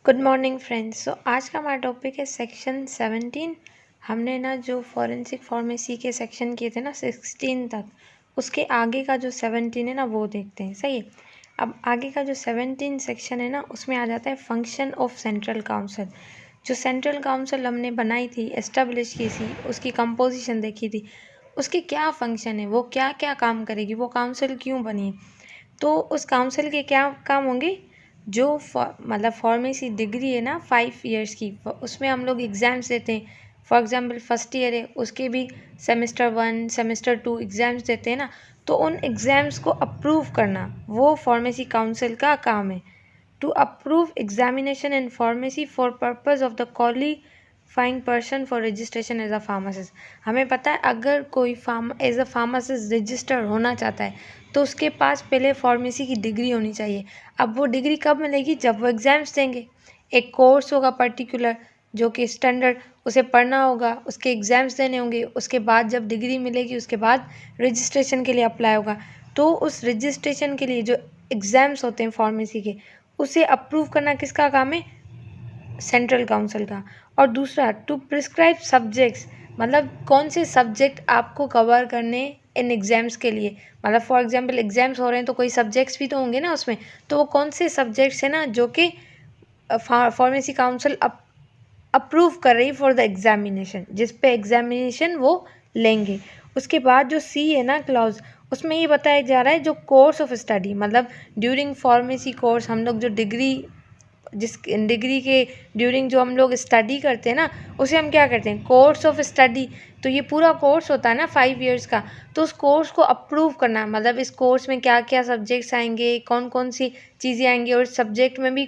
Good morning friends. आज का हमारा टॉपिक है सेक्शन 17। हमने ना जो फॉरेंसिक फार्मेसी के सेक्शन किए थे ना 16 तक, उसके आगे का जो 17 है ना वो देखते हैं। सही है। अब आगे का जो 17 सेक्शन है ना उसमें आ जाता है फंक्शन ऑफ सेंट्रल काउंसिल। जो सेंट्रल काउंसिल हमने बनाई थी, एस्टेब्लिश की थी, उसकी कंपोजिशन देखी थी, उसके क्या फंक्शन है, वो क्या क्या काम करेगी, वो काउंसिल क्यों बनी है, तो उस काउंसिल के क्या काम होंगे। जो मतलब फार्मेसी डिग्री है ना 5 इयर्स की, उसमें हम लोग एग्ज़ाम्स देते हैं। फॉर एग्ज़ाम्पल फर्स्ट ईयर है, उसके भी सेमेस्टर 1 सेमेस्टर 2 एग्ज़ाम्स देते हैं ना, तो उन एग्ज़ाम्स को अप्रूव करना वो फार्मेसी काउंसिल का काम है। To approve examination in pharmacy for purpose of the qualifying person for registration as a pharmacist. हमें पता है अगर कोई एज अ फार्मासिस्ट रजिस्टर होना चाहता है तो उसके पास पहले फार्मेसी की डिग्री होनी चाहिए। अब वो डिग्री कब मिलेगी? जब वो एग्ज़ाम्स देंगे। एक कोर्स होगा पर्टिकुलर जो कि स्टैंडर्ड, उसे पढ़ना होगा, उसके एग्ज़ाम्स देने होंगे, उसके बाद जब डिग्री मिलेगी उसके बाद रजिस्ट्रेशन के लिए अप्लाई होगा। तो उस रजिस्ट्रेशन के लिए जो एग्ज़ाम्स होते हैं फार्मेसी के, उसे अप्रूव करना किसका काम है? सेंट्रल काउंसिल का। और दूसरा, टू प्रिस्क्राइब सब्जेक्ट्स, मतलब कौन से सब्जेक्ट आपको कवर करने इन एग्ज़ाम्स के लिए। मतलब फॉर एग्जांपल एग्ज़ाम्स हो रहे हैं तो कोई सब्जेक्ट्स भी तो होंगे ना उसमें, तो वो कौन से सब्जेक्ट्स हैं ना जो कि फार्मेसी काउंसिल अप्रूव कर रही फॉर द एग्जामिनेशन, जिस पे एग्जामिनेशन वो लेंगे। उसके बाद जो सी है ना क्लॉज, उसमें ये बताया जा रहा है जो कोर्स ऑफ स्टडी, मतलब ड्यूरिंग फार्मेसी कोर्स हम लोग जो जिस डिग्री के ड्यूरिंग जो हम लोग स्टडी करते हैं ना, उसे हम क्या करते हैं? Course of study. तो ये पूरा कोर्स होता है ना 5 इयर्स का, तो उस कोर्स को अप्रूव करना, मतलब इस कोर्स में क्या क्या सब्जेक्ट्स आएंगे, कौन कौन सी चीज़ें आएंगी, और सब्जेक्ट में भी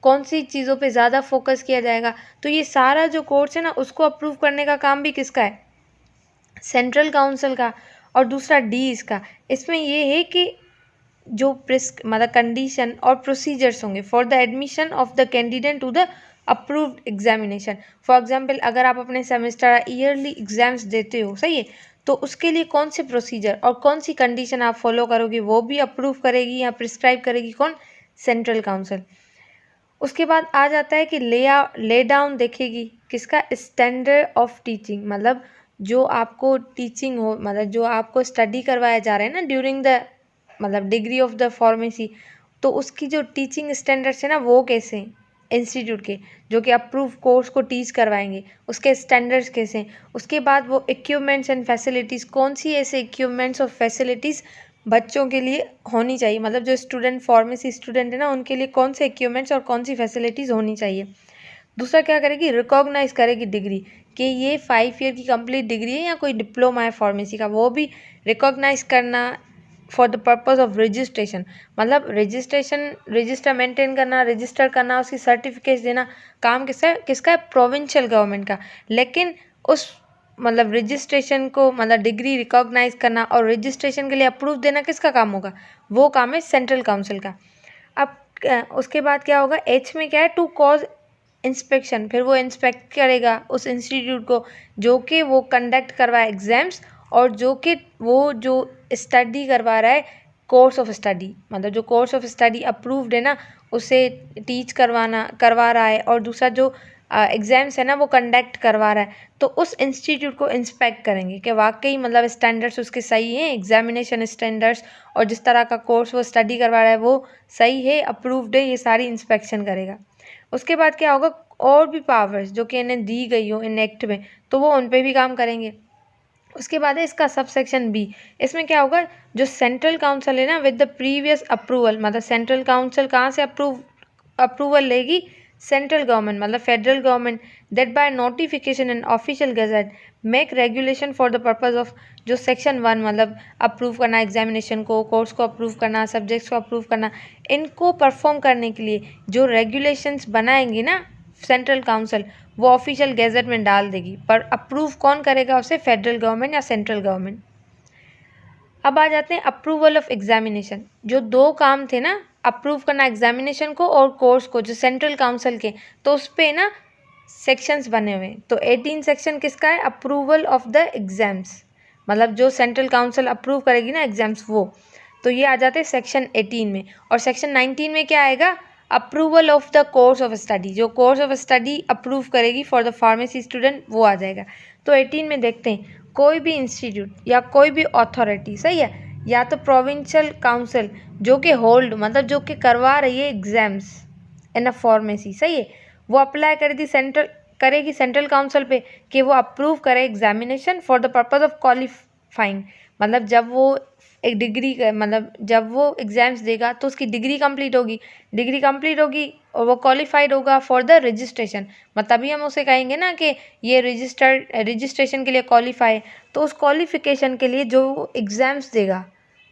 कौन सी चीज़ों पे ज़्यादा फोकस किया जाएगा। तो ये सारा जो कोर्स है ना उसको अप्रूव करने का काम भी किसका है? सेंट्रल काउंसिल का। और दूसरा डी इसका, इसमें ये है कि जो मतलब कंडीशन और प्रोसीजर्स होंगे for the admission of the candidate to the approved examination. For example अगर आप अपने सेमेस्टर ईयरली एग्जाम्स देते हो, सही है, तो उसके लिए कौन से प्रोसीजर और कौन सी कंडीशन आप फॉलो करोगे वो भी अप्रूव करेगी या प्रिस्क्राइब करेगी कौन? Central council. उसके बाद आ जाता है कि ले डाउन देखेगी किसका? स्टैंडर्ड ऑफ टीचिंग, मतलब जो आपको टीचिंग हो, मतलब जो आपको स्टडी करवाया जा रहा है ना ड्यूरिंग द मतलब डिग्री ऑफ द फार्मेसी, तो उसकी जो टीचिंग स्टैंडर्ड्स है ना वो कैसे हैं इंस्टीट्यूट के, जो कि अप्रूव कोर्स को टीच करवाएंगे, उसके स्टैंडर्ड्स कैसे हैं। उसके बाद वो इक्विपमेंट्स एंड फैसिलिटीज़, कौन सी ऐसे इक्विपमेंट्स और फैसिलिटीज़ बच्चों के लिए होनी चाहिए, मतलब जो स्टूडेंट फार्मेसी स्टूडेंट है ना उनके लिए कौन से इक्विपमेंट्स और कौन सी फैसिलिटीज़ होनी चाहिए। दूसरा क्या करेगी? रिकॉग्नाइज करेगी डिग्री, कि ये 5 ईयर की कंप्लीट डिग्री है या कोई डिप्लोमा है फार्मेसी का, वो भी रिकॉग्नाइज करना for the purpose of registration, मतलब रजिस्टर मेंटेन करना, रजिस्टर करना, उसकी सर्टिफिकेट देना, काम किसका है? प्रोविंशियल गवर्नमेंट का। लेकिन उस मतलब रजिस्ट्रेशन को, मतलब डिग्री रिकॉग्नाइज करना और रजिस्ट्रेशन के लिए अप्रूव देना किसका काम होगा? वो काम है सेंट्रल काउंसिल का। अब उसके बाद क्या होगा? एच में क्या है? टू कॉज इंस्पेक्शन, फिर वो इंस्पेक्ट करेगा उस इंस्टीट्यूट को जो कि वो कंडक्ट करवाए एग्ज़ाम्स, और जो कि वो जो स्टडी करवा रहा है, कोर्स ऑफ स्टडी, मतलब जो कोर्स ऑफ स्टडी अप्रूव्ड है ना उसे टीच करवा रहा है, और दूसरा जो एग्ज़ाम्स है ना वो कंडक्ट करवा रहा है, तो उस इंस्टीट्यूट को इंस्पेक्ट करेंगे कि वाकई मतलब स्टैंडर्ड्स उसके सही हैं, एग्जामिनेशन स्टैंडर्ड्स, और जिस तरह का कोर्स वो स्टडी करवा रहा है वो सही है, अप्रूव्ड है, ये सारी इंस्पेक्शन करेगा। उसके बाद क्या होगा? और भी पावर्स जो कि इन्हें दी गई हो इन एक्ट में, तो वो उन पे भी काम करेंगे। उसके बाद है इसका सब सेक्शन बी। इसमें क्या होगा? जो सेंट्रल काउंसिल है ना विद द प्रीवियस अप्रूवल, मतलब सेंट्रल काउंसिल कहाँ से अप्रूवल लेगी? सेंट्रल गवर्नमेंट, मतलब federal government, that by notification in official gazette make regulation for the purpose of, जो सेक्शन 1 मतलब अप्रूव करना एग्जामिनेशन को, कोर्स को अप्रूव करना, सब्जेक्ट्स को अप्रूव करना, इनको परफॉर्म करने के लिए जो रेगुलेशंस बनाएंगी ना सेंट्रल काउंसिल, वो ऑफिशियल गैजेट में डाल देगी। पर अप्रूव कौन करेगा उसे? फेडरल गवर्नमेंट या सेंट्रल गवर्नमेंट। अब आ जाते हैं अप्रूवल ऑफ एग्जामिनेशन। जो दो काम थे ना, अप्रूव करना एग्जामिनेशन को और कोर्स को, जो सेंट्रल काउंसिल के, तो उस पर ना सेक्शंस बने हुए हैं। तो 18 सेक्शन किसका है? अप्रूवल ऑफ द एग्जाम्स, मतलब जो सेंट्रल काउंसिल अप्रूव करेगी ना एग्जाम्स वो, तो ये आ जाते हैं सेक्शन 18 में। और सेक्शन 19 में क्या आएगा? Approval of the course of study, जो कोर्स ऑफ स्टडी अप्रूव करेगी फॉर द फार्मेसी स्टूडेंट वो आ जाएगा। तो 18 में देखते हैं, कोई भी इंस्टीट्यूट या कोई भी अथॉरिटी, सही है, या तो प्रोविंशियल काउंसिल जो कि होल्ड मतलब जो कि करवा रही है एग्जाम्स इन अ फार्मेसी, सही है, वो अप्लाई करेगी सेंट्रल काउंसिल पे कि वो अप्रूव करे examination for the purpose of qualifying, मतलब जब वो एक डिग्री मतलब जब वो एग्जाम्स देगा तो उसकी डिग्री कंप्लीट होगी और वो क्वालिफाइड होगा फॉर द रजिस्ट्रेशन, मतलब तभी हम उसे कहेंगे ना कि ये रजिस्ट्रेशन के लिए क्वालिफाई। तो उस क्वालिफिकेशन के लिए जो एग्ज़ाम्स देगा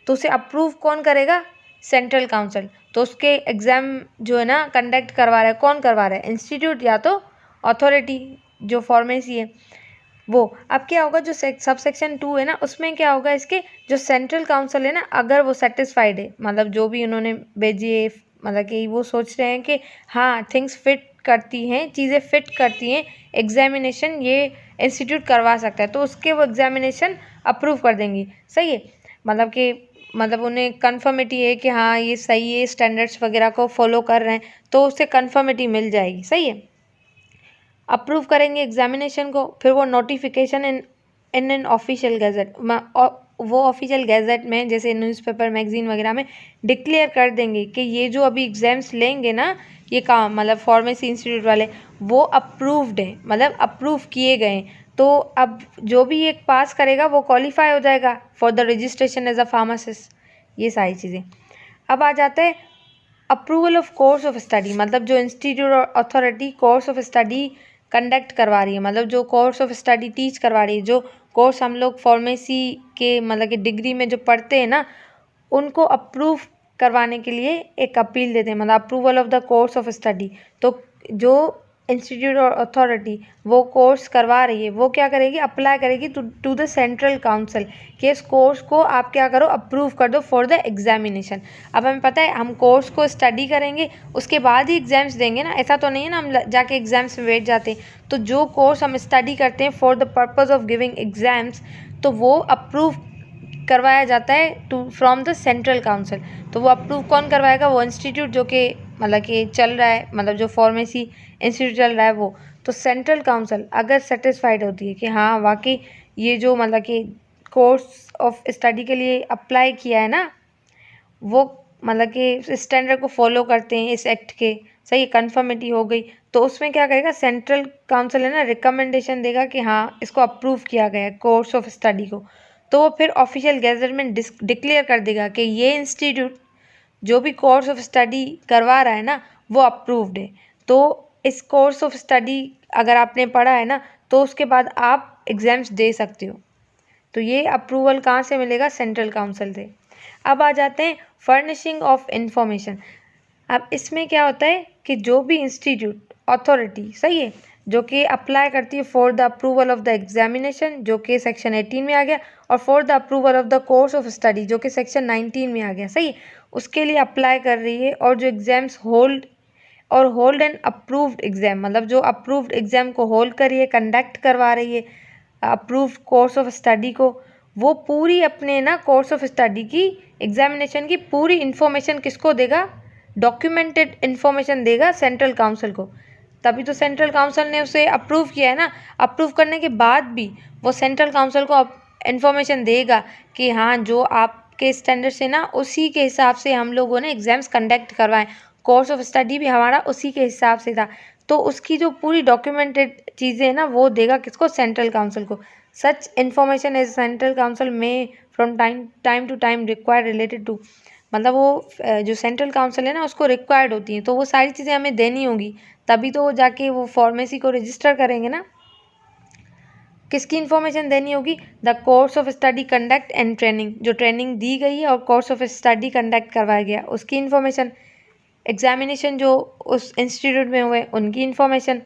तो उसे अप्रूव कौन करेगा? Central council. तो उसके एग्ज़ाम जो है ना कंडक्ट करवा रहा है, कौन करवा रहा है? इंस्टीट्यूट या तो अथॉरिटी जो फार्मेसी है वो। अब क्या होगा, जो सब सेक्शन 2 है ना उसमें क्या होगा, इसके जो सेंट्रल काउंसिल है ना अगर वो सेटिस्फाइड है, मतलब जो भी उन्होंने भेजी है, मतलब कि वो सोच रहे हैं कि हाँ थिंग्स फिट करती हैं, चीज़ें फिट करती हैं, एग्जामिनेशन ये इंस्टीट्यूट करवा सकता है, तो उसके वो एग्जामिनेशन अप्रूव कर देंगी, सही है। मतलब उन्हें कन्फर्मिटी है कि हाँ ये सही है, स्टैंडर्ड्स वगैरह को फॉलो कर रहे हैं, तो उससे कन्फर्मिटी मिल जाएगी, सही है। अप्रूव करेंगे एग्जामिनेशन को, फिर वो notification in an official gazette, वो ऑफिशियल गैजेट में जैसे न्यूज़पेपर मैगजीन वगैरह में डिक्लेयर कर देंगे कि ये जो अभी एग्ज़ाम्स लेंगे ना ये काम मतलब फार्मेसी इंस्टीट्यूट वाले वो अप्रूव्ड है, मतलब अप्रूव किए गए। तो अब जो भी एक पास करेगा वो क्वालिफाई हो जाएगा for the registration as a pharmacist, ये सारी चीज़ें। अब आ जाता है approval of course of study, मतलब जो इंस्टीट्यूट और authority course of study conduct करवा रही है, मतलब जो कोर्स ऑफ स्टडी टीच करवा रही है, जो कोर्स हम लोग फार्मेसी के मतलब कि डिग्री में जो पढ़ते हैं ना उनको अप्रूव करवाने के लिए एक अपील देते हैं, मतलब approval of the course of study. तो जो इंस्टीट्यूट और अथॉरिटी वो कोर्स करवा रही है वो क्या करेगी, अप्लाई करेगी टू द सेंट्रल काउंसिल कि इस कोर्स को आप क्या करो, अप्रूव कर दो फॉर द एग्जामिनेशन। अब हमें पता है हम कोर्स को स्टडी करेंगे उसके बाद ही एग्जाम्स देंगे ना, ऐसा तो नहीं है ना हम जाके एग्जाम्स में बैठ जाते हैं। तो जो कोर्स हम स्टडी करते हैं for the purpose of giving exams तो वो अप्रूव करवाया जाता है फ्रॉम द सेंट्रल काउंसिल। तो वो अप्रूव कौन करवाएगा? वो इंस्टीट्यूट जो कि मतलब कि चल रहा है, मतलब जो फार्मेसी इंस्टीट्यूट चल रहा है वो। तो सेंट्रल काउंसिल अगर सेटिस्फाइड होती है कि हाँ वाकई ये जो मतलब कि कोर्स ऑफ स्टडी के लिए अप्लाई किया है ना वो मतलब कि स्टैंडर्ड को फॉलो करते हैं इस एक्ट के, सही कन्फर्मिटी हो गई, तो उसमें क्या करेगा सेंट्रल काउंसिल है ना रिकमेंडेशन देगा कि हाँ इसको अप्रूव किया गया है कोर्स ऑफ स्टडी को। तो वो फिर ऑफिशियल गैजेट में डिक्लेयर कर देगा कि ये इंस्टीट्यूट जो भी कोर्स ऑफ स्टडी करवा रहा है ना वो अप्रूव्ड है। तो इस कोर्स ऑफ स्टडी अगर आपने पढ़ा है ना तो उसके बाद आप एग्ज़ाम्स दे सकते हो। तो ये अप्रूवल कहाँ से मिलेगा? सेंट्रल काउंसिल से। अब आ जाते हैं फर्निशिंग ऑफ इंफॉर्मेशन। अब इसमें क्या होता है कि जो भी इंस्टीट्यूट अथॉरिटी, सही है, जो कि अप्लाई करती है for the approval of the examination जो कि सेक्शन 18 में आ गया, और for the approval of the course of study जो कि सेक्शन 19 में आ गया, सही है, उसके लिए अप्लाई कर रही है। और जो exams hold and approved exam, मतलब जो अप्रूव्ड एग्ज़ाम को होल्ड कर रही है, कंडक्ट करवा रही है अप्रूव्ड कोर्स ऑफ स्टडी को, वो पूरी अपने ना कोर्स ऑफ स्टडी की एग्जामिनेशन की पूरी इन्फॉर्मेशन किसको देगा? डॉक्यूमेंटेड इन्फॉर्मेशन देगा सेंट्रल काउंसिल को। तभी तो सेंट्रल काउंसिल ने उसे अप्रूव किया है ना। अप्रूव करने के बाद भी वो सेंट्रल काउंसिल को इन्फॉर्मेशन देगा कि हाँ जो आपके स्टैंडर्ड से ना उसी के हिसाब से हम लोगों ने एग्ज़ाम्स कंडक्ट करवाएं, कोर्स ऑफ स्टडी भी हमारा उसी के हिसाब से था। तो उसकी जो पूरी डॉक्यूमेंटेड चीज़ें हैं ना वो देगा किसको? सेंट्रल काउंसिल को। Such information as central council में from time to time required related to, मतलब वो जो सेंट्रल काउंसिल है ना उसको रिक्वायर्ड होती हैं, तो वो सारी चीज़ें हमें देनी होंगी तभी तो वो जाके वो फार्मेसी को रजिस्टर करेंगे ना। किसकी इन्फॉर्मेशन देनी होगी? The course of study conduct and training, जो ट्रेनिंग दी गई है और कोर्स ऑफ स्टडी कंडक्ट करवाया गया उसकी इन्फॉर्मेशन, एग्जामिनेशन जो उस इंस्टीट्यूट में हुए उनकी इन्फॉर्मेशन,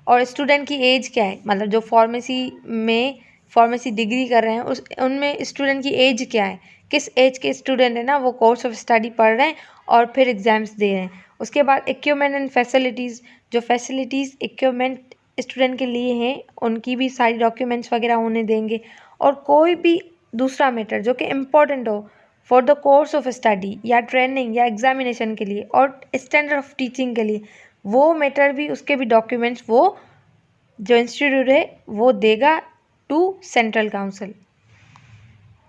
और स्टूडेंट की एज क्या है, मतलब जो फार्मेसी डिग्री कर रहे हैं उस उनमें स्टूडेंट की एज क्या है, किस एज के स्टूडेंट है ना वो कोर्स ऑफ स्टडी पढ़ रहे हैं और फिर एग्ज़ाम्स दे रहे हैं। उसके बाद इक्विपमेंट एंड फैसिलिटीज़, जो फैसिलिटीज़ इक्विपमेंट स्टूडेंट के लिए हैं उनकी भी सारी डॉक्यूमेंट्स वगैरह उन्हें देंगे। और कोई भी दूसरा मैटर जो कि इम्पोर्टेंट हो for the course of study या ट्रेनिंग या एग्जामिनेशन के लिए और स्टैंडर्ड ऑफ टीचिंग के लिए, वो मैटर भी, उसके भी डॉक्यूमेंट्स वो जो इंस्टीट्यूट है वो देगा टू सेंट्रल काउंसिल।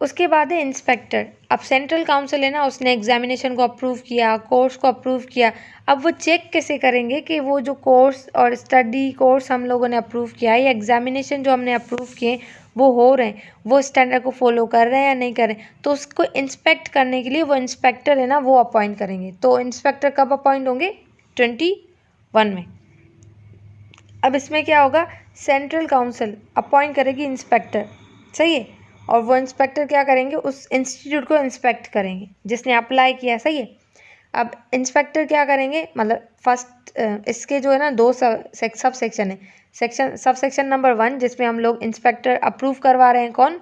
उसके बाद है इंस्पेक्टर। अब सेंट्रल काउंसिल है ना, उसने एग्जामिनेशन को अप्रूव किया, कोर्स को अप्रूव किया। अब वो चेक कैसे करेंगे कि वो जो कोर्स और स्टडी कोर्स हम लोगों ने अप्रूव किया है या एग्जामिनेशन जो हमने अप्रूव किए वो हो रहे हैं, वो स्टैंडर्ड को फॉलो कर रहे हैं या नहीं कर रहे हैं। तो उसको इंस्पेक्ट करने के लिए वो इंस्पेक्टर है ना वो अपॉइंट करेंगे। तो इंस्पेक्टर कब अपॉइंट होंगे? 21 में। अब इसमें क्या होगा, सेंट्रल काउंसिल अपॉइंट करेगी इंस्पेक्टर, सही है। और वो इंस्पेक्टर क्या करेंगे, उस इंस्टीट्यूट को इंस्पेक्ट करेंगे जिसने अप्लाई किया, सही है। अब इंस्पेक्टर क्या करेंगे, मतलब फर्स्ट इसके जो है ना दो सब सेक्शन है। सब सेक्शन नंबर 1 जिसमें हम लोग इंस्पेक्टर अप्रूव करवा रहे हैं, कौन,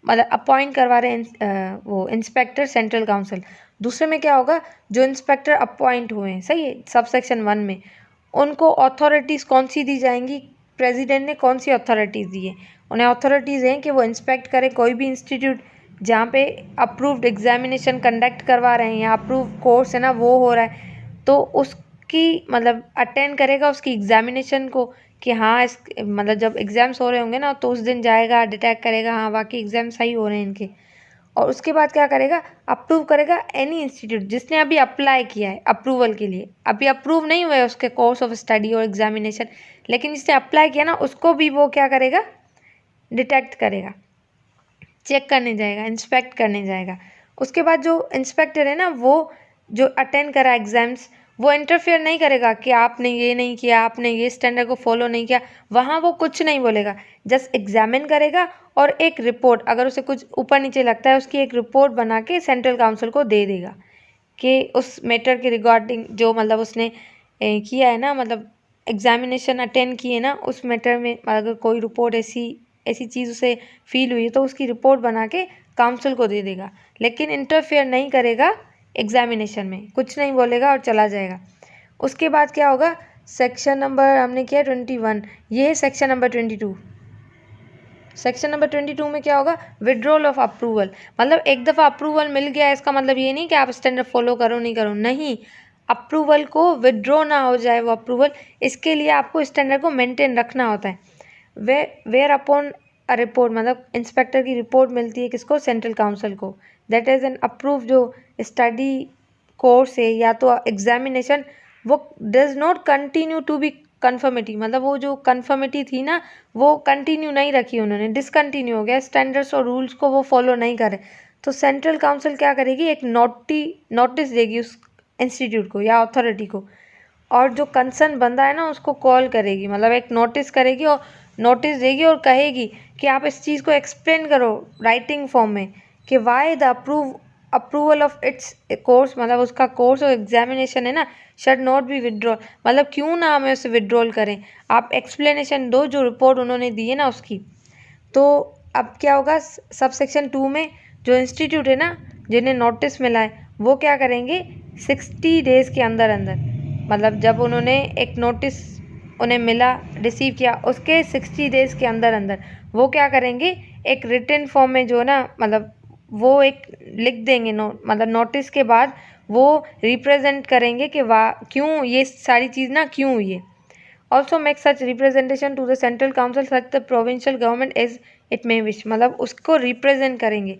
मतलब अपॉइंट करवा रहे हैं वो इंस्पेक्टर सेंट्रल काउंसिल। दूसरे में क्या होगा, जो इंस्पेक्टर अपॉइंट हुए हैं, सही है, सब सेक्शन 1 में, उनको अथॉरिटीज़ कौन सी दी जाएंगी, प्रेसिडेंट ने कौन सी अथॉरिटीज़ दी है, उन्हें अथॉरिटीज़ हैं कि वो इंस्पेक्ट करें कोई भी इंस्टीट्यूट जहाँ पे अप्रूव्ड एग्जामिनेशन कंडक्ट करवा रहे हैं या अप्रूव कोर्स है ना वो हो रहा है, तो उसकी मतलब अटेंड करेगा उसकी एग्जामिनेशन को कि हाँ इस मतलब जब एग्ज़ाम्स हो रहे होंगे ना तो उस दिन जाएगा, डिटेक्ट करेगा हाँ बाकी एग्ज़ाम सही हो रहे हैं इनके। और उसके बाद क्या करेगा, अप्रूव करेगा एनी इंस्टीट्यूट जिसने अभी अप्लाई किया है अप्रूवल के लिए, अभी अप्रूव नहीं हुआ है उसके कोर्स ऑफ स्टडी और एग्जामिनेशन, लेकिन जिसने अप्लाई किया ना उसको भी वो क्या करेगा, डिटेक्ट करेगा, चेक करने जाएगा, इंस्पेक्ट करने जाएगा। उसके बाद जो इंस्पेक्टर है ना वो जो अटेंड करा एग्ज़ाम्स, वो इंटरफेयर नहीं करेगा कि आपने ये नहीं किया, आपने ये स्टैंडर्ड को फॉलो नहीं किया, वहाँ वो कुछ नहीं बोलेगा, जस्ट एग्जामिन करेगा और एक रिपोर्ट, अगर उसे कुछ ऊपर नीचे लगता है उसकी एक रिपोर्ट बना के सेंट्रल काउंसिल को दे देगा कि उस मैटर के रिगार्डिंग जो मतलब उसने किया है ना, मतलब एग्जामिनेशन अटेंड किए ना उस मैटर में, अगर कोई रिपोर्ट ऐसी चीज़ उसे फील हुई है तो उसकी रिपोर्ट बना के काउंसिल को दे देगा, लेकिन इंटरफेयर नहीं करेगा एग्जामिनेशन में, कुछ नहीं बोलेगा और चला जाएगा। उसके बाद क्या होगा, सेक्शन नंबर हमने किया 21, ये है सेक्शन नंबर 22। सेक्शन नंबर 22 में क्या होगा, विड्रॉल ऑफ अप्रूवल। मतलब एक दफ़ा अप्रूवल मिल गया इसका मतलब ये नहीं कि आप स्टैंडर्ड फॉलो करो नहीं करो, नहीं, अप्रूवल को विड्रॉ ना हो जाए वो अप्रूवल, इसके लिए आपको स्टैंडर्ड को मेंटेन रखना होता है। वेयर अपॉन अ रिपोर्ट, मतलब इंस्पेक्टर की रिपोर्ट मिलती है किसको, सेंट्रल काउंसिल को, दैट इज़ एन अप्रूव जो स्टडी कोर्स है या तो एग्जामिनेशन वो does not continue to be conformity, मतलब वो जो कन्फर्मिटी थी ना वो कंटिन्यू नहीं रखी उन्होंने, डिसकंटिन्यू हो गया, स्टैंडर्ड्स और रूल्स को वो फॉलो नहीं करे, तो सेंट्रल काउंसिल क्या करेगी, एक नोटिस देगी उस इंस्टीट्यूट को या अथॉरिटी को, और जो कंसर्न बंदा है ना उसको कॉल करेगी, मतलब एक नोटिस करेगी और नोटिस देगी और कहेगी कि आप इस चीज़ को एक्सप्लेन करो राइटिंग फॉर्म में कि why the approval of its course, मतलब उसका कोर्स और एग्जामिनेशन है ना शड नॉट बी विड्रॉल, मतलब क्यों ना हमें उसे विड्रॉल करें, आप एक्सप्लेनेशन दो जो रिपोर्ट उन्होंने दी है ना उसकी। तो अब क्या होगा, सब सेक्शन 2 में जो इंस्टीट्यूट है ना जिन्हें नोटिस मिला है वो क्या करेंगे, 60 डेज़ के अंदर अंदर, मतलब जब उन्होंने एक नोटिस उन्हें मिला, रिसीव किया, उसके 60 डेज़ के अंदर अंदर वो क्या करेंगे, एक रिटन फॉर्म में जो ना मतलब वो एक लिख देंगे मतलब नोटिस के बाद वो रिप्रेजेंट करेंगे कि वाह क्यों ये सारी चीज़ ना क्यों हुई है। Also make such representation to the central council such the provincial government as it may wish, मतलब उसको रिप्रेजेंट करेंगे,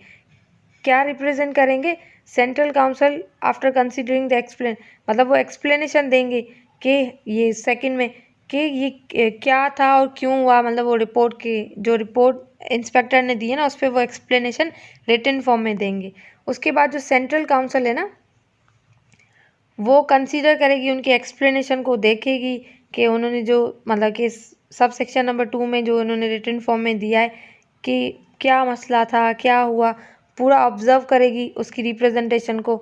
क्या रिप्रेजेंट करेंगे, central council after considering the explain, मतलब वो एक्सप्लेनेशन देंगे कि ये सेकंड में कि ये क्या था और क्यों हुआ, मतलब वो रिपोर्ट के जो रिपोर्ट इंस्पेक्टर ने दी है ना उस पर वो एक्सप्लेनेशन रिटन फॉर्म में देंगे। उसके बाद जो सेंट्रल काउंसिल है ना वो कंसीडर करेगी उनके एक्सप्लेनेशन को, देखेगी कि उन्होंने जो मतलब कि सब सेक्शन नंबर 2 में जो उन्होंने रिटन फॉर्म में दिया है कि क्या मसला था क्या हुआ, पूरा ऑब्जर्व करेगी उसकी रिप्रेजेंटेशन को,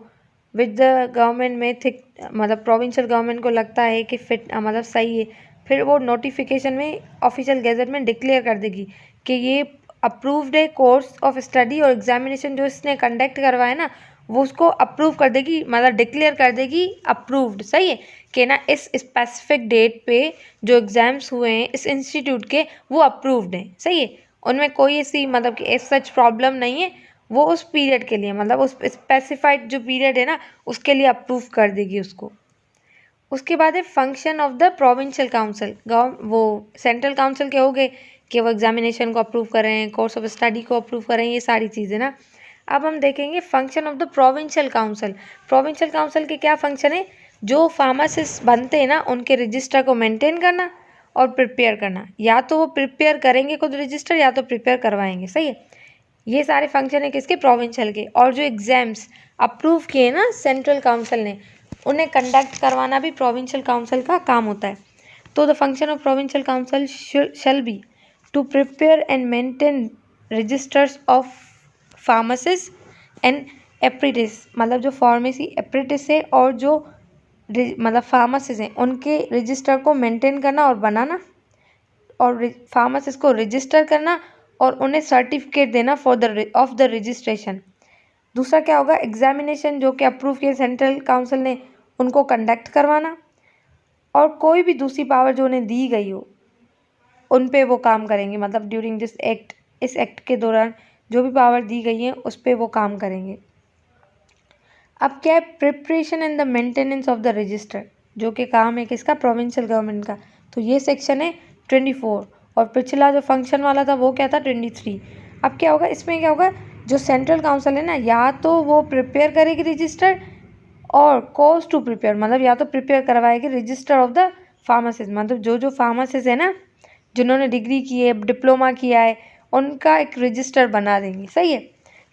विद द गवर्नमेंट में थिक मतलब प्रोविंशियल गवर्नमेंट को लगता है कि फिट मतलब सही है, फिर वो नोटिफिकेशन में ऑफिशियल गैजेट में डिक्लेयर कर देगी कि ये अप्रूव्ड है कोर्स ऑफ स्टडी और एग्जामिनेशन जो इसने कंडक्ट करवाया ना वो उसको अप्रूव कर देगी, मतलब डिक्लेयर कर देगी अप्रूव्ड, सही है कि ना इस स्पेसिफिक डेट पे जो एग्ज़ाम्स हुए हैं इस इंस्टीट्यूट के वो अप्रूव्ड हैं, सही है, उनमें कोई ऐसी मतलब कि एज सच प्रॉब्लम नहीं है, वो उस पीरियड के लिए, मतलब उस स्पेसिफाइड जो पीरियड है ना उसके लिए अप्रूव कर देगी उसको। उसके बाद है function of the provincial council. वो सेंट्रल काउंसिल के हो गए कि वो एग्जामिनेशन को अप्रूव करें, कोर्स ऑफ स्टडी को अप्रूव करें, ये सारी चीज़ें ना। अब हम देखेंगे function of the provincial council. Provincial council के क्या फंक्शन है? जो फार्मासिस्ट बनते हैं ना उनके रजिस्टर को मेंटेन करना और प्रिपेयर करना। या तो वो प्रिपेयर करेंगे खुद रजिस्टर या तो प्रिपेयर करवाएंगे, सही है। ये सारे फंक्शन है किसके? प्रोविंशियल के। और जो एग्जाम्स अप्रूव किए ना सेंट्रल काउंसिल ने, उन्हें कंडक्ट करवाना भी प्रोविंशियल काउंसिल का काम होता है। तो the function of provincial council shall be to prepare and maintain registers of pharmacist and apprentice, मतलब जो फार्मेसी एप्रेंटिस है और जो मतलब फार्मासिस्ट हैं उनके रजिस्टर को मेंटेन करना और बनाना, और फार्मासिस्ट को रजिस्टर करना और उन्हें सर्टिफिकेट देना ऑफ द रजिस्ट्रेशन। दूसरा क्या होगा? एग्जामिनेशन जो कि अप्रूव किए सेंट्रल काउंसिल ने उनको कंडक्ट करवाना, और कोई भी दूसरी पावर जो उन्हें दी गई हो उन पे वो काम करेंगे, मतलब ड्यूरिंग दिस एक्ट, इस एक्ट के दौरान जो भी पावर दी गई है उस पे वो काम करेंगे। अब क्या है? Preparation and the maintenance of the register, जो कि काम है किसका? प्रोविंशियल गवर्नमेंट का। तो ये सेक्शन है 24, और पिछला जो फंक्शन वाला था वो क्या था? 23। अब क्या होगा इसमें? क्या होगा? जो सेंट्रल काउंसिल है ना, या तो वो प्रिपेयर करेगी रजिस्टर और कॉज टू प्रिपेयर, मतलब या तो प्रिपेयर करवाएगी रजिस्टर ऑफ द फार्मासिस्ट, मतलब जो फार्मासिस्ट है ना जिन्होंने डिग्री की है, डिप्लोमा किया है, उनका एक रजिस्टर बना देंगी, सही है।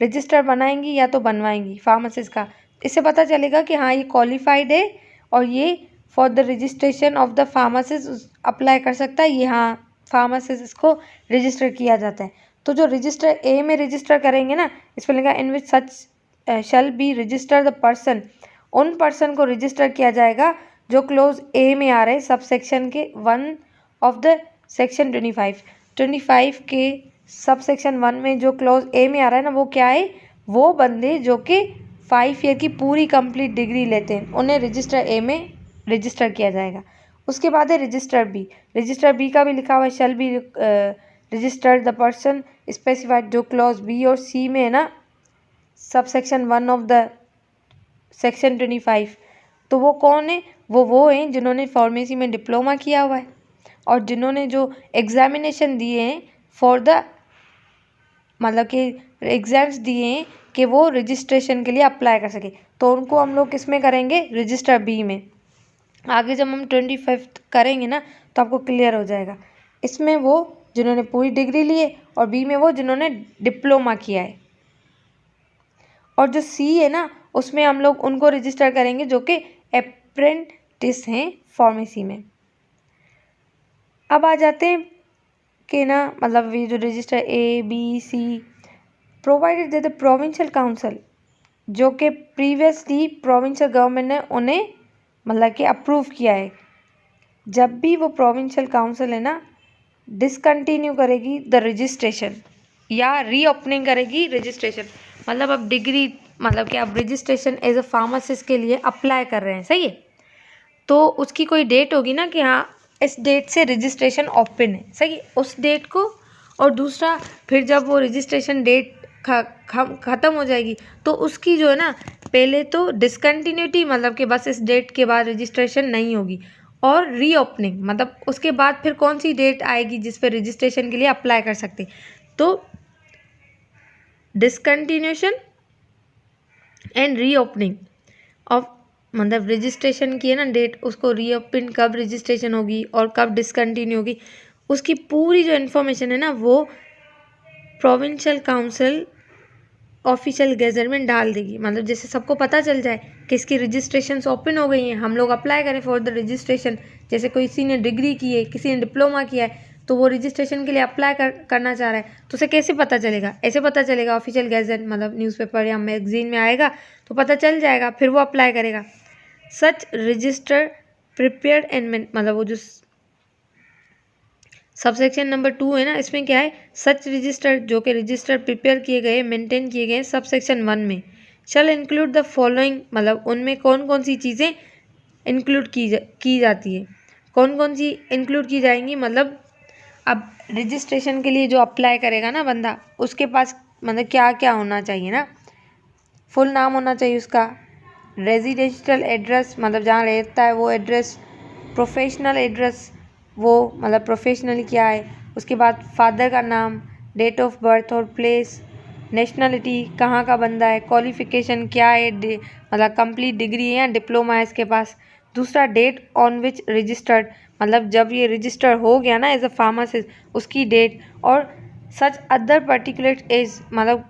रजिस्टर बनाएंगी या तो बनवाएंगी फार्मासिस्ट का। इससे पता चलेगा कि हाँ ये क्वालिफाइड है और ये for the registration of the pharmacist apply कर सकता है, ये हाँ फार्मासिस्ट इसको रजिस्टर किया जाता है। तो जो रजिस्टर ए में रजिस्टर करेंगे ना, इस पर लिखा in which such shall be register the person, उन पर्सन को रजिस्टर किया जाएगा जो क्लोज ए में आ रहे सब सेक्शन के 1 ऑफ द सेक्शन 25 के सब सेक्शन 1 में जो क्लोज ए में आ रहा है ना, वो क्या है? वो बंदे जो कि 5 ईयर की पूरी कंप्लीट डिग्री लेते हैं उन्हें रजिस्टर ए में रजिस्टर किया जाएगा। उसके बाद है रजिस्टर बी। रजिस्टर बी का भी लिखा हुआ है शैल be register the person specified, जो क्लॉज बी और सी में है ना sub section 1 of the section 25। तो वो कौन है? वो हैं जिन्होंने फार्मेसी में डिप्लोमा किया हुआ है और जिन्होंने जो एग्जामिनेशन दिए हैं फॉर द, मतलब कि एग्ज़ाम्स दिए हैं कि वो रजिस्ट्रेशन के लिए अप्लाई कर सके, तो उनको हम लोग किस में करेंगे? रजिस्टर बी में। आगे जब हम 25 करेंगे ना तो आपको क्लियर हो जाएगा। इसमें वो जिन्होंने पूरी डिग्री ली है और बी में वो जिन्होंने डिप्लोमा किया है। और जो सी है ना उसमें हम लोग उनको रजिस्टर करेंगे जो कि अप्रेंटिस हैं फार्मेसी में। अब आ जाते हैं कि ना, मतलब ये जो register A B C provided they the provincial council, जो कि प्रीवियसली प्रोविंशियल गवर्नमेंट ने उन्हें मतलब कि अप्रूव किया है। जब भी वो प्रोविंशियल काउंसिल है ना डिसकंटिन्यू करेगी द रजिस्ट्रेशन या रीओपनिंग करेगी रजिस्ट्रेशन, मतलब अब डिग्री, मतलब कि अब रजिस्ट्रेशन एज अ फार्मासिस्ट के लिए अप्लाई कर रहे हैं, सही है। तो उसकी कोई डेट होगी ना कि हाँ इस डेट से रजिस्ट्रेशन ओपन है, सही है, उस डेट को। और दूसरा फिर जब वो रजिस्ट्रेशन डेट ख़त्म हो जाएगी तो उसकी जो है ना पहले तो डिसकंटिन्यूटी, मतलब कि बस इस डेट के बाद रजिस्ट्रेशन नहीं होगी, और रीओपनिंग मतलब उसके बाद फिर कौन सी डेट आएगी जिस पर रजिस्ट्रेशन के लिए अप्लाई कर सकते। तो डिसकंटिन्यूशन एंड रीओपनिंग ऑफ, मतलब रजिस्ट्रेशन की है ना डेट, उसको रीओपन कब रजिस्ट्रेशन होगी और कब डिसकंटिन्यू होगी, उसकी पूरी जो इन्फॉर्मेशन है ना वो प्रोविंशियल काउंसिल ऑफिशियल गैजेट में डाल देगी। मतलब जैसे सबको पता चल जाए कि इसकी रजिस्ट्रेशन ओपन हो गई हैं, हम लोग अप्लाई करें फॉर द रजिस्ट्रेशन। जैसे किसी ने डिग्री की है, किसी ने डिप्लोमा किया है, तो वो रजिस्ट्रेशन के लिए अप्लाई करना चाह रहा है, तो उसे कैसे पता चलेगा? ऐसे पता चलेगा ऑफिशियल गैजेट, मतलब न्यूज़पेपर या मैगजीन में आएगा तो पता चल जाएगा, फिर वो अप्लाई करेगा। सच रजिस्टर प्रिपेयर्ड एंड, मतलब वो जो सबसेक्शन नंबर 2 है ना, इसमें क्या है? सच रजिस्टर, जो कि रजिस्टर प्रिपेयर किए गए मेंटेन किए गए सबसेक्शन 1 में, शैल इंक्लूड द फॉलोइंग, मतलब उनमें कौन कौन सी चीज़ें इंक्लूड की जाती है, कौन कौन सी इंक्लूड की जाएंगी। मतलब अब रजिस्ट्रेशन के लिए जो अप्लाई करेगा ना बंदा, उसके पास मतलब क्या क्या होना चाहिए ना, फुल नाम होना चाहिए उसका, रेजिडेंशियल एड्रेस मतलब जहाँ रहता है वो एड्रेस, प्रोफेशनल एड्रेस वो मतलब प्रोफेशनल क्या है, उसके बाद फादर का नाम, डेट ऑफ बर्थ और प्लेस, नेशनलिटी कहाँ का बंदा है, क्वालिफिकेशन क्या है, मतलब कंप्लीट डिग्री है या डिप्लोमा है इसके पास, दूसरा डेट ऑन विच रजिस्टर्ड मतलब जब ये रजिस्टर हो गया ना एज अ फार्मासिस्ट उसकी डेट, और सच अदर पर्टिकुलर एज मतलब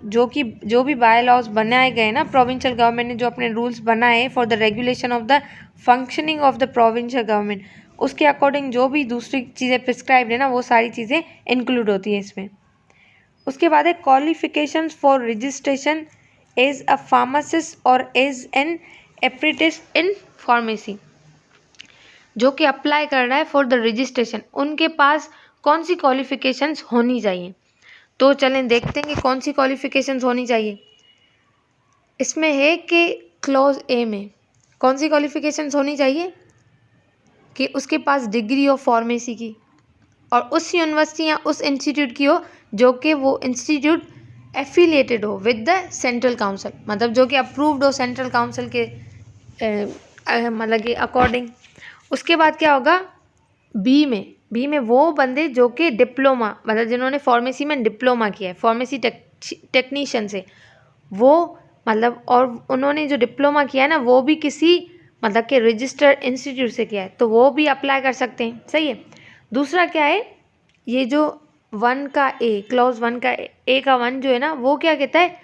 जो भी बाय लॉज बनाए गए ना प्रोविंशियल गवर्नमेंट ने, जो अपने रूल्स बनाए for the regulation of the functioning of the provincial government, उसके अकॉर्डिंग जो भी दूसरी चीज़ें प्रिस्क्राइब है ना वो सारी चीज़ें इंक्लूड होती है इसमें। उसके बाद है qualifications for registration as a pharmacist और as an apprentice in pharmacy, जो कि अप्लाई कर रहा है फॉर द रजिस्ट्रेशन, उनके पास कौन सी क्वालिफिकेशंस होनी चाहिए। तो चलें देखते हैं कि कौन सी क्वालिफिकेशंस होनी चाहिए। इसमें है कि क्लॉज ए में कौन सी क्वालिफिकेशंस होनी चाहिए कि उसके पास डिग्री ऑफ फार्मेसी की और उस यूनिवर्सिटी या उस इंस्टीट्यूट की हो जो कि वो इंस्टीट्यूट एफिलिएटेड हो विद द सेंट्रल काउंसिल, मतलब जो कि अप्रूव्ड हो सेंट्रल काउंसिल के मतलब के अकॉर्डिंग। उसके बाद क्या होगा, बी में वो बंदे जो कि डिप्लोमा मतलब जिन्होंने फार्मेसी में डिप्लोमा किया है फार्मेसी टेक्नीशियन से, वो मतलब और उन्होंने जो डिप्लोमा किया है ना वो भी किसी मतलब के रजिस्टर्ड इंस्टीट्यूट से किया है तो वो भी अप्लाई कर सकते हैं, सही है। दूसरा क्या है, ये जो 1 का ए क्लॉज 1 का ए का 1 जो है ना वो क्या कहता है,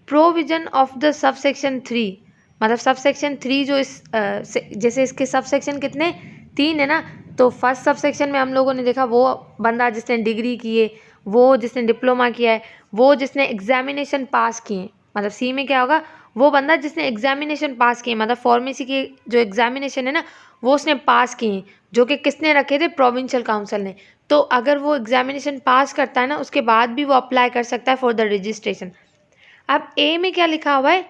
प्रोविजन ऑफ द सबसेक्शन 3 मतलब सबसेक्शन 3 जो इस जैसे इसके सबसेक्शन कितने 3 है ना, तो फर्स्ट सबसेक्शन में हम लोगों ने देखा वो बंदा जिसने डिग्री की है, वो जिसने डिप्लोमा किया है, वो जिसने एग्जामिनेशन पास किए, मतलब सी में क्या होगा, वो बंदा जिसने एग्जामिनेशन पास किए मतलब फार्मेसी के जो एग्जामिनेशन है ना वो उसने पास किए, जो कि किसने रखे थे, प्रोविंशियल काउंसिल ने। तो अगर वो एग्जामिनेशन पास करता है ना उसके बाद भी वो अप्लाई कर सकता है फॉर द रजिस्ट्रेशन। अब ए में क्या लिखा हुआ है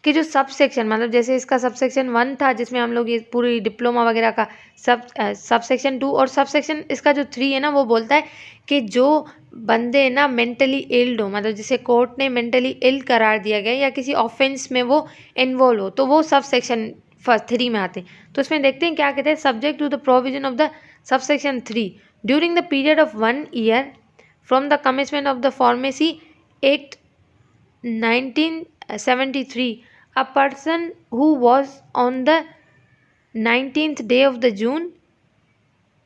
कि जो सब सेक्शन मतलब जैसे इसका सब सेक्शन 1 था जिसमें हम लोग ये पूरी डिप्लोमा वगैरह का सब सेक्शन 2 और सब सेक्शन इसका जो 3 है ना वो बोलता है कि जो बंदे ना मेंटली इल्ड हो मतलब जिसे कोर्ट ने मेंटली इल करार दिया गया या किसी ऑफेंस में वो इन्वॉल्व हो तो वो सब सेक्शन 3 में आते हैं। तो इसमें देखते हैं क्या कहते हैं, subject to the provision of the sub section 3 during the period of 1 year from the commencement of the pharmacy act 1973 a person who was on the 19th day of the June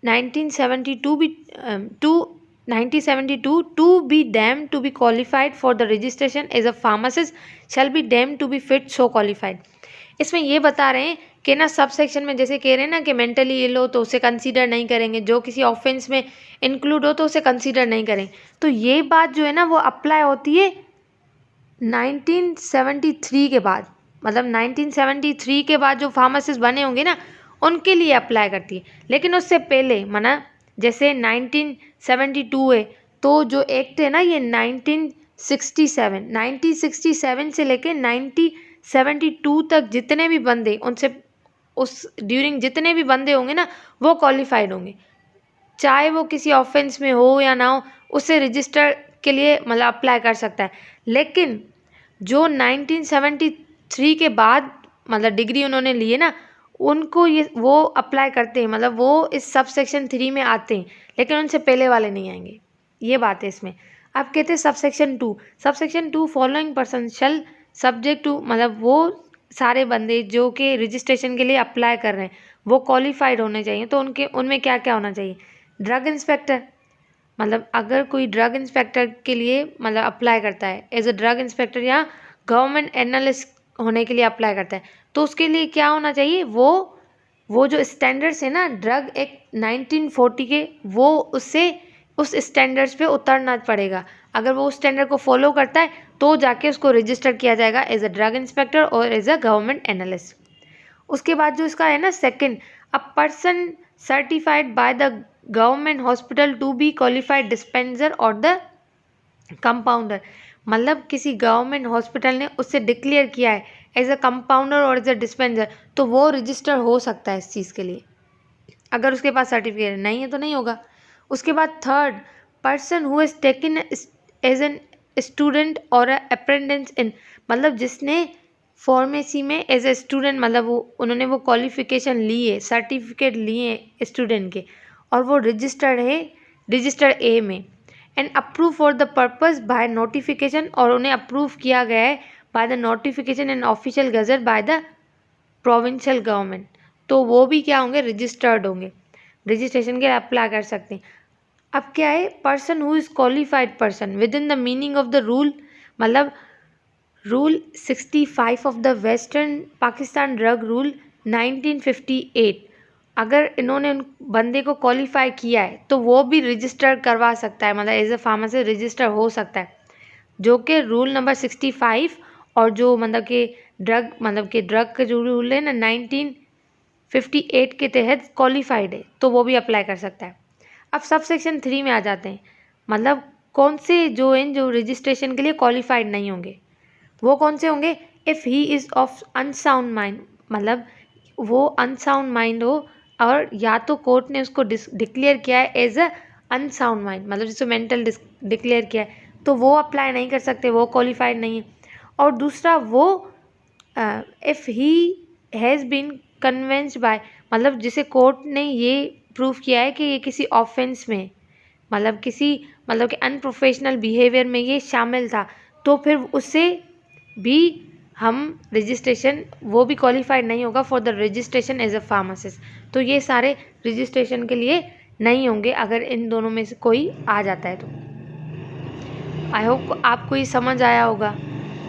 1972 to be deemed to be qualified for the registration as a pharmacist shall be deemed to be fit so qualified। इसमें ये बता रहे हैं कि ना sub section में जैसे कह रहे हैं ना कि मेंटली इल हो तो उसे कंसीडर नहीं करेंगे, जो किसी ऑफेंस में इंक्लूड हो तो उसे कंसीडर नहीं करेंगे। तो ये बात जो है ना वो अप्लाई होती है 1973 के बाद, मतलब 1973 के बाद जो फार्मासिस्ट बने होंगे ना उनके लिए अप्लाई करती है। लेकिन उससे पहले माना जैसे 1972 है तो जो एक्ट है ना ये 1967 से लेके 1972 तक जितने भी बंदे उनसे उस ड्यूरिंग जितने भी बंदे होंगे ना वो क्वालिफाइड होंगे, चाहे वो किसी ऑफेंस में हो या ना हो, उससे रजिस्टर के लिए मतलब अप्लाई कर सकता है। लेकिन जो 1973 के बाद मतलब डिग्री उन्होंने लिए ना उनको ये वो अप्लाई करते हैं, मतलब वो इस सब सेक्शन 3 में आते हैं, लेकिन उनसे पहले वाले नहीं आएंगे, ये बात है इसमें। अब कहते हैं sub section 2 following person shall subject to मतलब वो सारे बंदे जो कि रजिस्ट्रेशन के लिए अप्लाई कर रहे हैं वो क्वालिफाइड होने चाहिए। तो उनमें क्या क्या होना चाहिए, ड्रग इंस्पेक्टर मतलब अगर कोई ड्रग इंस्पेक्टर के लिए मतलब अप्लाई करता है एज अ ड्रग इंस्पेक्टर या गवर्नमेंट एनालिस्ट होने के लिए अप्लाई करता है तो उसके लिए क्या होना चाहिए, वो जो स्टैंडर्ड्स है ना ड्रग एक्ट 1940 के वो उससे उस स्टैंडर्ड्स पे उतरना पड़ेगा। अगर वो उस स्टैंडर्ड को फॉलो करता है तो जाके उसको रजिस्टर किया जाएगा एज अ ड्रग इंस्पेक्टर और एज अ गवर्नमेंट एनालिस्ट। उसके बाद जो इसका है ना second, a person certified by the government hospital to be qualified dispenser और द कंपाउंडर, मतलब किसी गवर्नमेंट हॉस्पिटल ने उससे डिक्लेयर किया है एज अ कंपाउंडर और एज अ डिस्पेंसर तो वो रजिस्टर हो सकता है इस चीज़ के लिए, अगर उसके पास सर्टिफिकेट नहीं है तो नहीं होगा। उसके बाद third, person who has taken as an student और अप्रेंटिस इन, मतलब जिसने फार्मेसी में एज ए स्टूडेंट, मतलब उन्होंने वो क्वालिफिकेशन ली है, सर्टिफिकेट लिए हैं स्टूडेंट के, और वो रजिस्टर्ड है रजिस्टर ए में, and approve for the purpose by notification, और उन्हें अप्रूव किया गया है by the notification and official gazette by the provincial government, तो वो भी क्या होंगे, रजिस्टर्ड होंगे, रजिस्ट्रेशन के लिए अप्लाई कर सकते हैं। अब क्या है, person who is qualified person within the meaning of the rule, मतलब rule 65 of the western Pakistan drug rule 1958, अगर इन्होंने उन बंदे को क्वालिफाई किया है तो वो भी रजिस्टर करवा सकता है, मतलब एज ए फार्मेसी रजिस्टर हो सकता है, जो कि रूल नंबर 65 और जो मतलब कि ड्रग के जो रूल है ना 1958 के तहत क्वालिफाइड है, तो वो भी अप्लाई कर सकता है। अब सब सेक्शन 3 में आ जाते हैं, मतलब कौन से जो रजिस्ट्रेशन के लिए क्वालिफाइड नहीं होंगे, वो कौन से होंगे, if he is of unsound mind, मतलब वो अनसाउंड माइंड हो, और या तो कोर्ट ने उसको डिक्लेयर किया है एज अ अनसाउंड माइंड, मतलब जिसको मेंटल डिक्लेयर किया है, तो वो अप्लाई नहीं कर सकते, वो क्वालिफाइड नहीं है। और दूसरा वो if he has been convinced by, मतलब जिसे कोर्ट ने ये प्रूव किया है कि ये किसी ऑफेंस में, मतलब कि अनप्रोफेशनल बिहेवियर में ये शामिल था, तो फिर उससे भी हम रजिस्ट्रेशन, वो भी क्वालिफाइड नहीं होगा for the registration as a pharmacist. तो ये सारे रजिस्ट्रेशन के लिए नहीं होंगे अगर इन दोनों में से कोई आ जाता है तो। आई होप आपको ये समझ आया होगा।